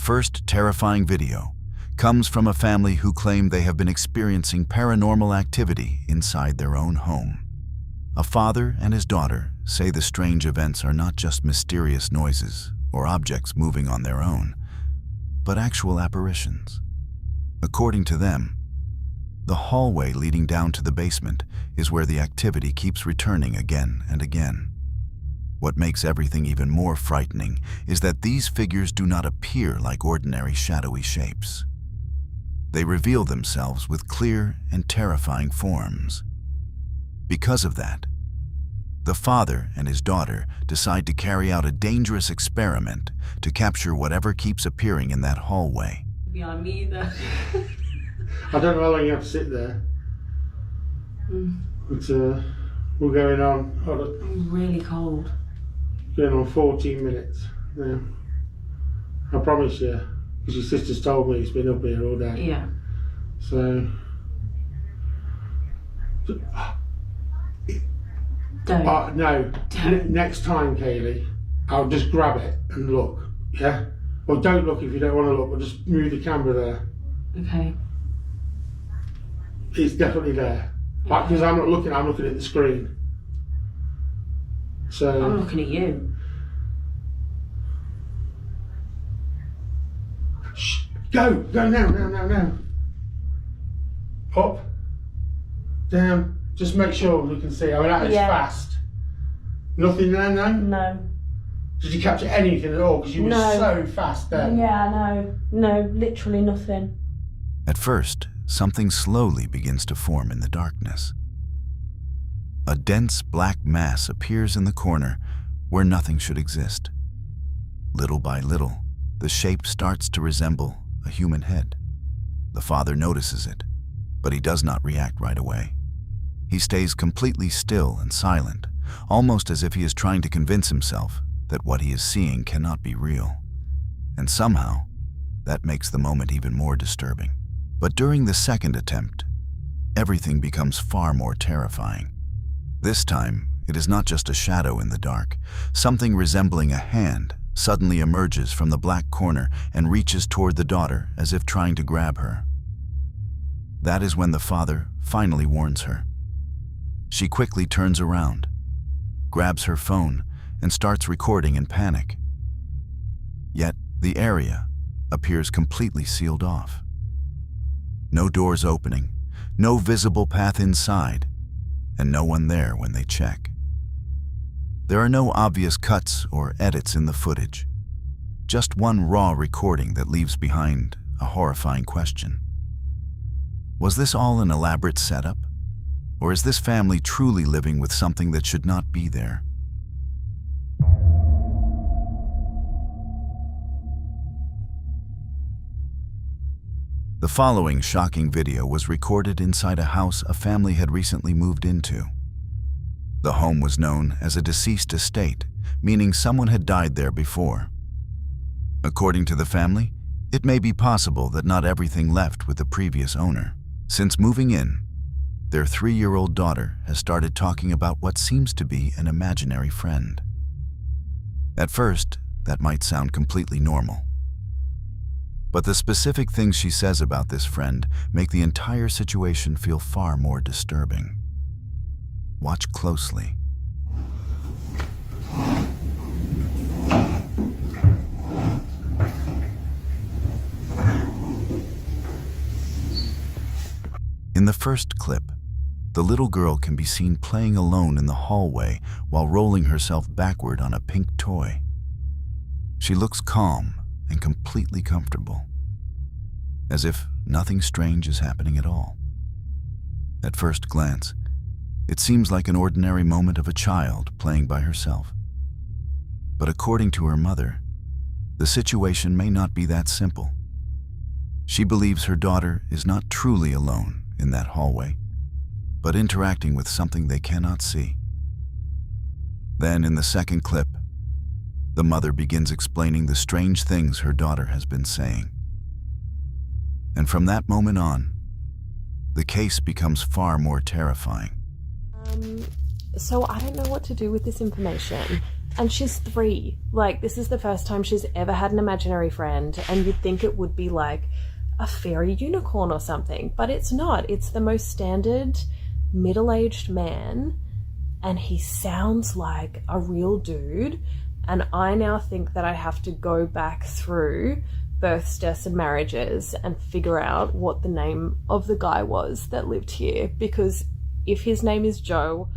first terrifying video comes from a family who claim they have been experiencing paranormal activity inside their own home. A father and his daughter say the strange events are not just mysterious noises or objects moving on their own, but actual apparitions. According to them, the hallway leading down to the basement is where the activity keeps returning again and again. What makes everything even more frightening is that these figures do not appear like ordinary shadowy shapes. They reveal themselves with clear and terrifying forms. Because of that, the father and his daughter decide to carry out a dangerous experiment to capture whatever keeps appearing in that hallway. Behind me either. I don't know how long you have to sit there. But we're going on. I'm really cold. Going on 14 minutes now. I promise you, because your sister's told me it's been up here all day. Yeah. So. Don't. No. Don't. Next time, Kaylee, I'll just grab it and look. Yeah? Or don't look if you don't want to look, but just move the camera there. Okay. It's definitely there. Because I'm not looking, I'm looking at the screen. So. I'm looking at you. Shh. Go now. Up. Down. Just make sure we can see. I mean, that is fast. Nothing there, no? No. Did you capture anything at all? Because you were so fast then. Yeah, no. No, literally nothing. At first, something slowly begins to form in the darkness. A dense black mass appears in the corner where nothing should exist. Little by little, the shape starts to resemble a human head. The father notices it, but he does not react right away. He stays completely still and silent, almost as if he is trying to convince himself that what he is seeing cannot be real. And somehow, that makes the moment even more disturbing. But during the second attempt, everything becomes far more terrifying. This time, it is not just a shadow in the dark. Something resembling a hand suddenly emerges from the black corner and reaches toward the daughter as if trying to grab her. That is when the father finally warns her. She quickly turns around, grabs her phone, and starts recording in panic. Yet, the area appears completely sealed off. No doors opening, no visible path inside, and no one there when they check. There are no obvious cuts or edits in the footage, just one raw recording that leaves behind a horrifying question. Was this all an elaborate setup? Or is this family truly living with something that should not be there? The following shocking video was recorded inside a house a family had recently moved into. The home was known as a deceased estate, meaning someone had died there before. According to the family, it may be possible that not everything left with the previous owner. Since moving in, their 3-year-old daughter has started talking about what seems to be an imaginary friend. At first, that might sound completely normal. But the specific things she says about this friend make the entire situation feel far more disturbing. Watch closely. In the first clip, the little girl can be seen playing alone in the hallway while rolling herself backward on a pink toy. She looks calm and completely comfortable, as if nothing strange is happening at all. At first glance, it seems like an ordinary moment of a child playing by herself. But according to her mother, the situation may not be that simple. She believes her daughter is not truly alone in that hallway, but interacting with something they cannot see. Then, in the second clip, the mother begins explaining the strange things her daughter has been saying. And from that moment on, the case becomes far more terrifying. So I don't know what to do with this information. And she's 3. Like, this is the first time she's ever had an imaginary friend, and you'd think it would be like a fairy unicorn or something, but it's not. It's the most standard middle-aged man, and he sounds like a real dude. And I now think that I have to go back through births, deaths, and marriages and figure out what the name of the guy was that lived here, because if his name is Joe...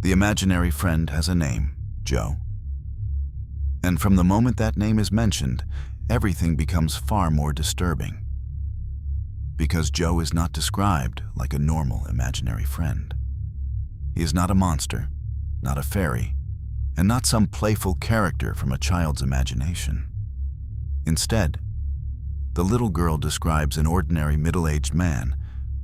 The imaginary friend has a name, Joe. And from the moment that name is mentioned, everything becomes far more disturbing. Because Joe is not described like a normal imaginary friend. He is not a monster, not a fairy, and not some playful character from a child's imagination. Instead, the little girl describes an ordinary middle-aged man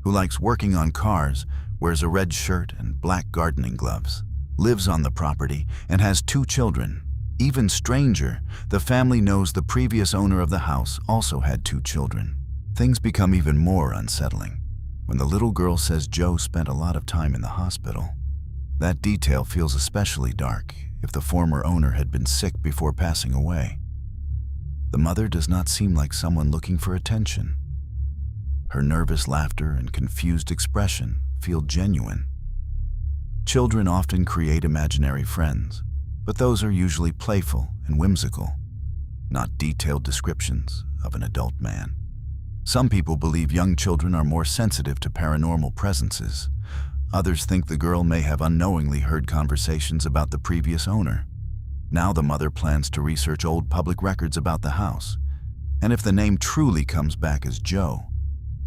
who likes working on cars, wears a red shirt and black gardening gloves, lives on the property, and has 2 children. Even stranger, the family knows the previous owner of the house also had 2 children. Things become even more unsettling when the little girl says Joe spent a lot of time in the hospital. That detail feels especially dark if the former owner had been sick before passing away. The mother does not seem like someone looking for attention. Her nervous laughter and confused expression feel genuine. Children often create imaginary friends, but those are usually playful and whimsical, not detailed descriptions of an adult man. Some people believe young children are more sensitive to paranormal presences. Others think the girl may have unknowingly heard conversations about the previous owner. Now the mother plans to research old public records about the house. And if the name truly comes back as Joe,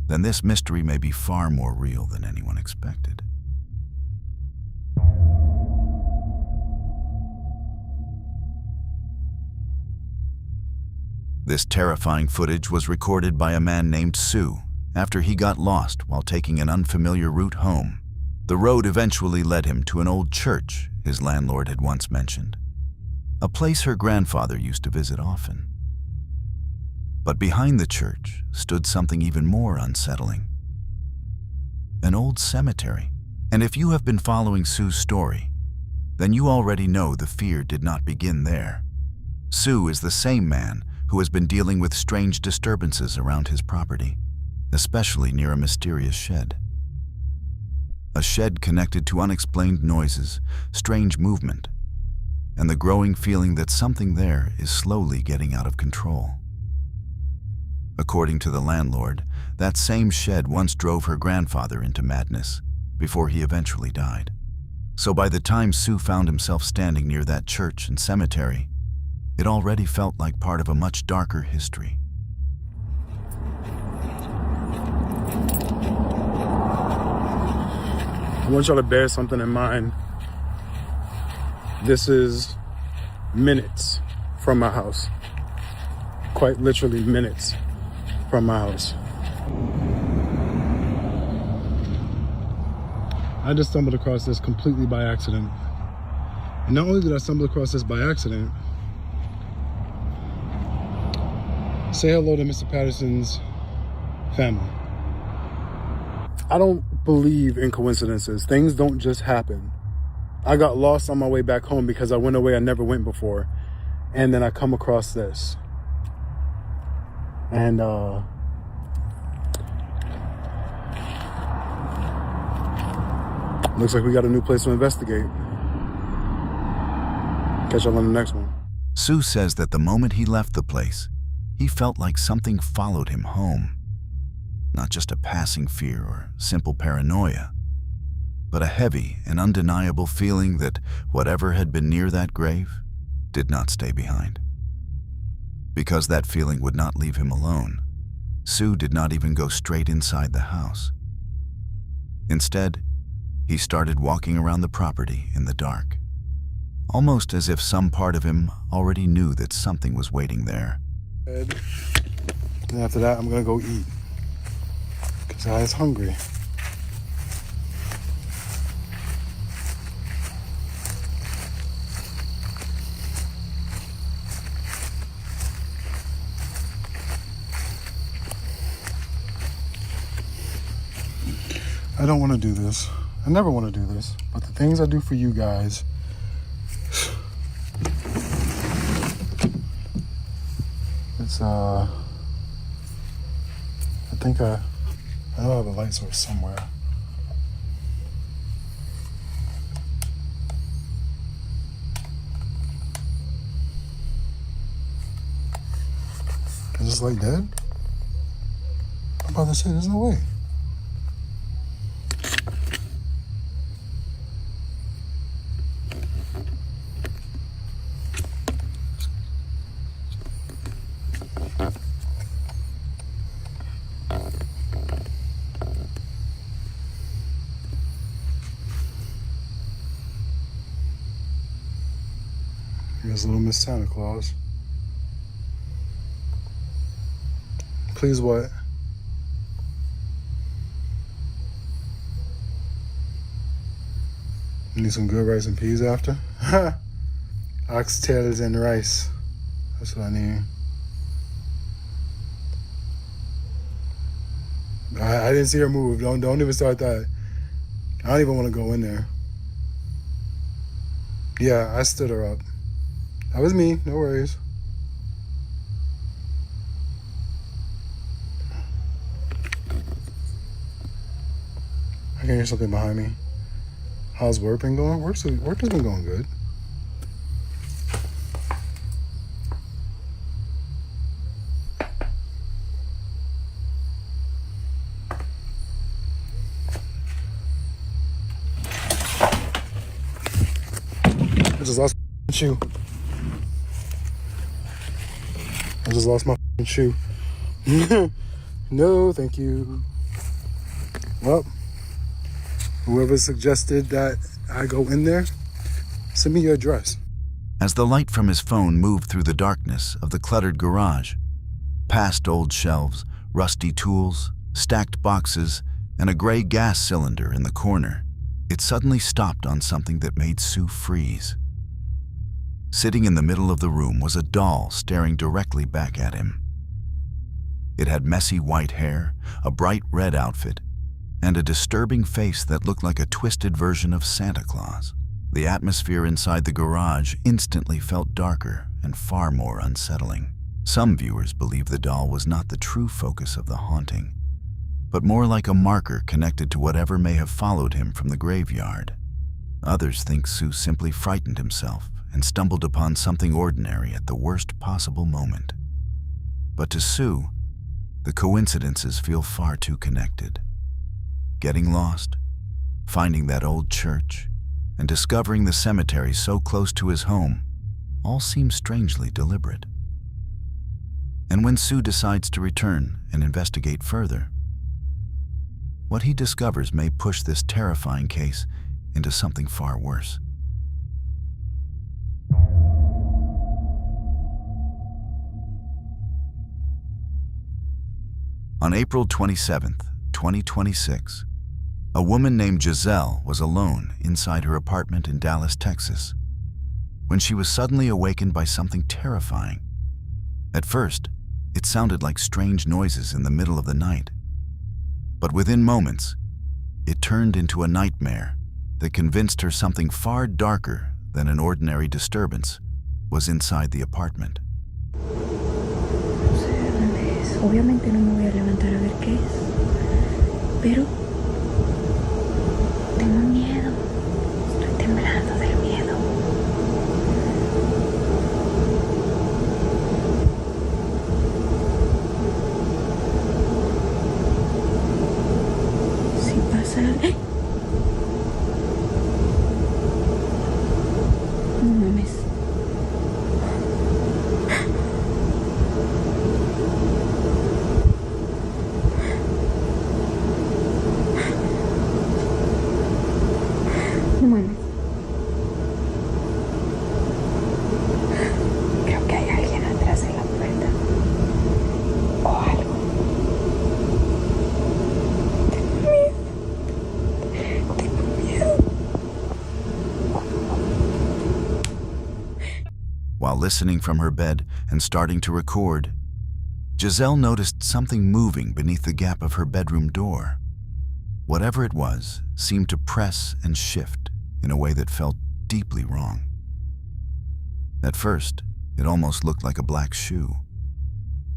then this mystery may be far more real than anyone expected. This terrifying footage was recorded by a man named Sue after he got lost while taking an unfamiliar route home. The road eventually led him to an old church his landlord had once mentioned, a place her grandfather used to visit often. But behind the church stood something even more unsettling. An old cemetery. And if you have been following Sue's story, then you already know the fear did not begin there. Sue is the same man who has been dealing with strange disturbances around his property, especially near a mysterious shed. A shed connected to unexplained noises, strange movement, and the growing feeling that something there is slowly getting out of control. According to the landlord, that same shed once drove her grandfather into madness before he eventually died. So by the time Sue found himself standing near that church and cemetery, it already felt like part of a much darker history. I want y'all to bear something in mind. This is minutes from my house. Quite literally minutes from my house. I just stumbled across this completely by accident. And not only did I stumble across this by accident, say hello to Mr. Patterson's family. I don't believe in coincidences. Things don't just happen. I got lost on my way back home because I went away I never went before. And then I come across this. And looks like we got a new place to investigate. Catch y'all on the next one. Sue says that the moment he left the place, he felt like something followed him home. Not just a passing fear or simple paranoia, but a heavy and undeniable feeling that whatever had been near that grave did not stay behind. Because that feeling would not leave him alone, Sue did not even go straight inside the house. Instead, he started walking around the property in the dark, almost as if some part of him already knew that something was waiting there. And after that, I'm gonna go eat, because I was hungry. I don't want to do this. I never want to do this, but the things I do for you guys. It's I think I know I have a light source somewhere. Is this light dead? I'm about to say there's no way. Here's little Miss Santa Claus. Please what? You need some good rice and peas after? Oxtails and rice. That's what I need. I didn't see her move. Don't even start that. I don't even want to go in there. Yeah, I stood her up. That was me, no worries. I can hear something behind me. How's work been going? Work has been going good. I just lost my shoe. I just lost my shoe. No, thank you. Well, whoever suggested that I go in there, send me your address. As the light from his phone moved through the darkness of the cluttered garage, past old shelves, rusty tools, stacked boxes, and a gray gas cylinder in the corner, it suddenly stopped on something that made Sue freeze. Sitting in the middle of the room was a doll staring directly back at him. It had messy white hair, a bright red outfit, and a disturbing face that looked like a twisted version of Santa Claus. The atmosphere inside the garage instantly felt darker and far more unsettling. Some viewers believe the doll was not the true focus of the haunting, but more like a marker connected to whatever may have followed him from the graveyard. Others think Sue simply frightened himself and stumbled upon something ordinary at the worst possible moment. But to Sue, the coincidences feel far too connected. Getting lost, finding that old church, and discovering the cemetery so close to his home all seem strangely deliberate. And when Sue decides to return and investigate further, what he discovers may push this terrifying case into something far worse. On April 27th, 2026, a woman named Giselle was alone inside her apartment in Dallas, Texas, when she was suddenly awakened by something terrifying. At first, it sounded like strange noises in the middle of the night. But within moments, it turned into a nightmare that convinced her something far darker than an ordinary disturbance was inside the apartment. Obviamente no me voy a levantar a ver qué es, pero tengo miedo, estoy temblando del miedo. Si pasa... ¡Eh! No mames. No mames. Creo que hay alguien atrás de la puerta. O algo. Tengo miedo. Tengo miedo. While listening from her bed and starting to record, Giselle noticed something moving beneath the gap of her bedroom door. Whatever it was seemed to press and shift in a way that felt deeply wrong. At first, it almost looked like a black shoe,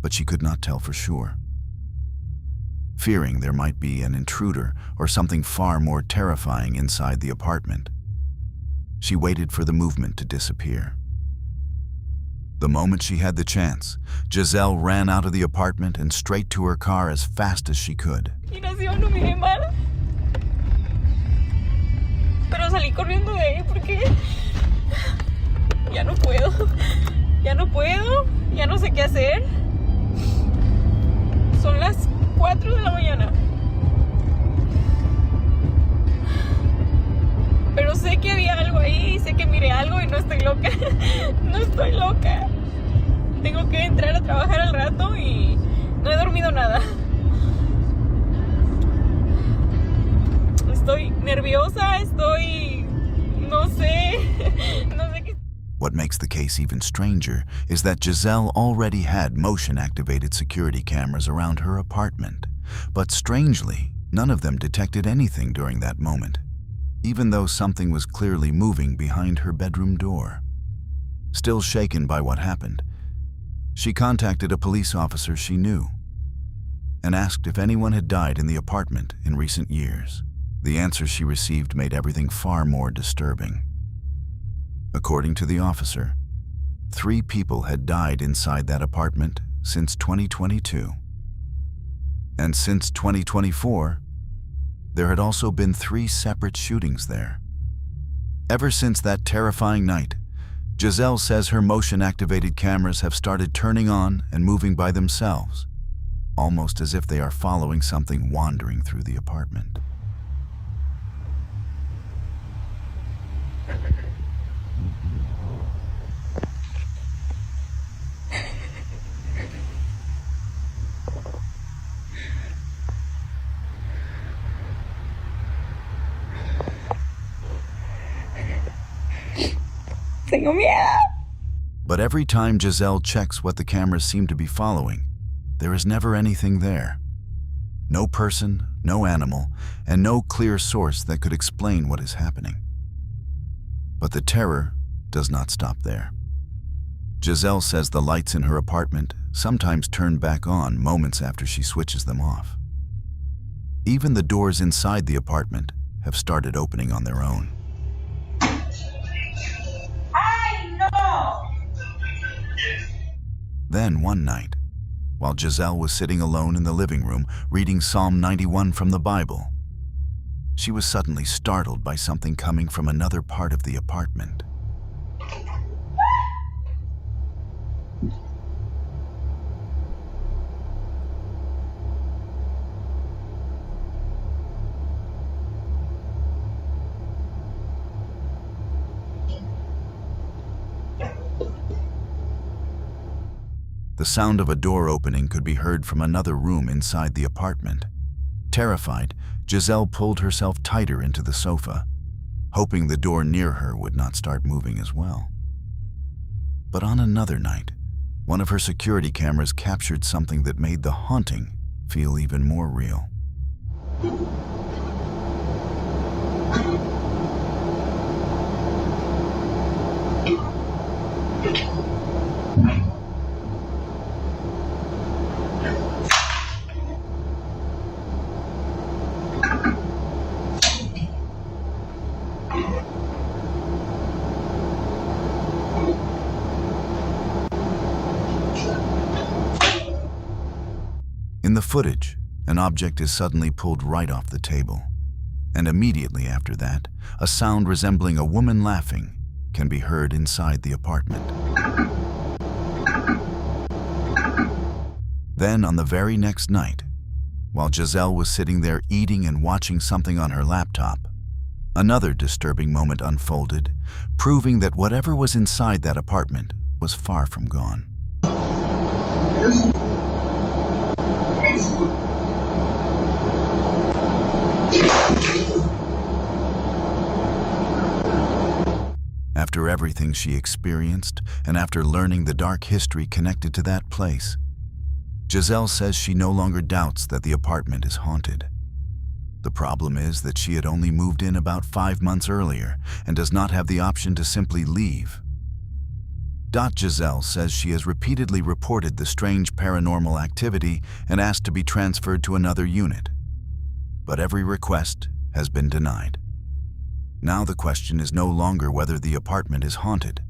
but she could not tell for sure. Fearing there might be an intruder or something far more terrifying inside the apartment, she waited for the movement to disappear. The moment she had the chance, Giselle ran out of the apartment and straight to her car as fast as she could. No miré mal, pero salí corriendo de ahí porque ya no puedo, ya no sé qué hacer. Son las 4 de la mañana. Pero sé que había algo ahí, sé que miré algo y no estoy loca. No estoy loca. Tengo que entrar a trabajar al rato y no he dormido nada. Estoy nerviosa, no sé qué. What makes the case even stranger is that Giselle already had motion-activated security cameras around her apartment. But strangely, none of them detected anything during that moment, even though something was clearly moving behind her bedroom door. Still shaken by what happened, she contacted a police officer she knew and asked if anyone had died in the apartment in recent years. The answer she received made everything far more disturbing. According to the officer, 3 people had died inside that apartment since 2022. And since 2024, there had also been 3 separate shootings there. Ever since that terrifying night, Giselle says her motion-activated cameras have started turning on and moving by themselves, almost as if they are following something wandering through the apartment. Tengo miedo. But every time Giselle checks what the cameras seem to be following, there is never anything there. No person, no animal, and no clear source that could explain what is happening. But the terror does not stop there. Giselle says the lights in her apartment sometimes turn back on moments after she switches them off. Even the doors inside the apartment have started opening on their own. Then one night, while Giselle was sitting alone in the living room reading Psalm 91 from the Bible, she was suddenly startled by something coming from another part of the apartment. The sound of a door opening could be heard from another room inside the apartment. Terrified, Giselle pulled herself tighter into the sofa, hoping the door near her would not start moving as well. But on another night, one of her security cameras captured something that made the haunting feel even more real. In the footage, an object is suddenly pulled right off the table, and immediately after that, a sound resembling a woman laughing can be heard inside the apartment. Then, on the very next night, while Giselle was sitting there eating and watching something on her laptop, another disturbing moment unfolded, proving that whatever was inside that apartment was far from gone. After everything she experienced, and after learning the dark history connected to that place, Giselle says she no longer doubts that the apartment is haunted. The problem is that she had only moved in about 5 months earlier and does not have the option to simply leave. Giselle says she has repeatedly reported the strange paranormal activity and asked to be transferred to another unit. But every request has been denied. Now the question is no longer whether the apartment is haunted,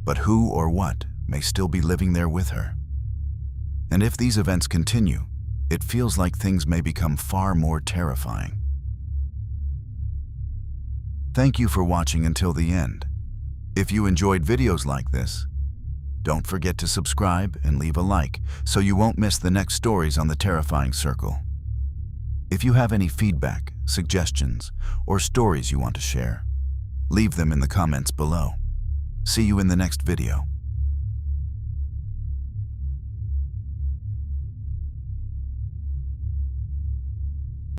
but who or what may still be living there with her. And if these events continue, it feels like things may become far more terrifying. Thank you for watching until the end. If you enjoyed videos like this, don't forget to subscribe and leave a like so you won't miss the next stories on the Terrifying Circle. If you have any feedback, suggestions, or stories you want to share, leave them in the comments below. See you in the next video.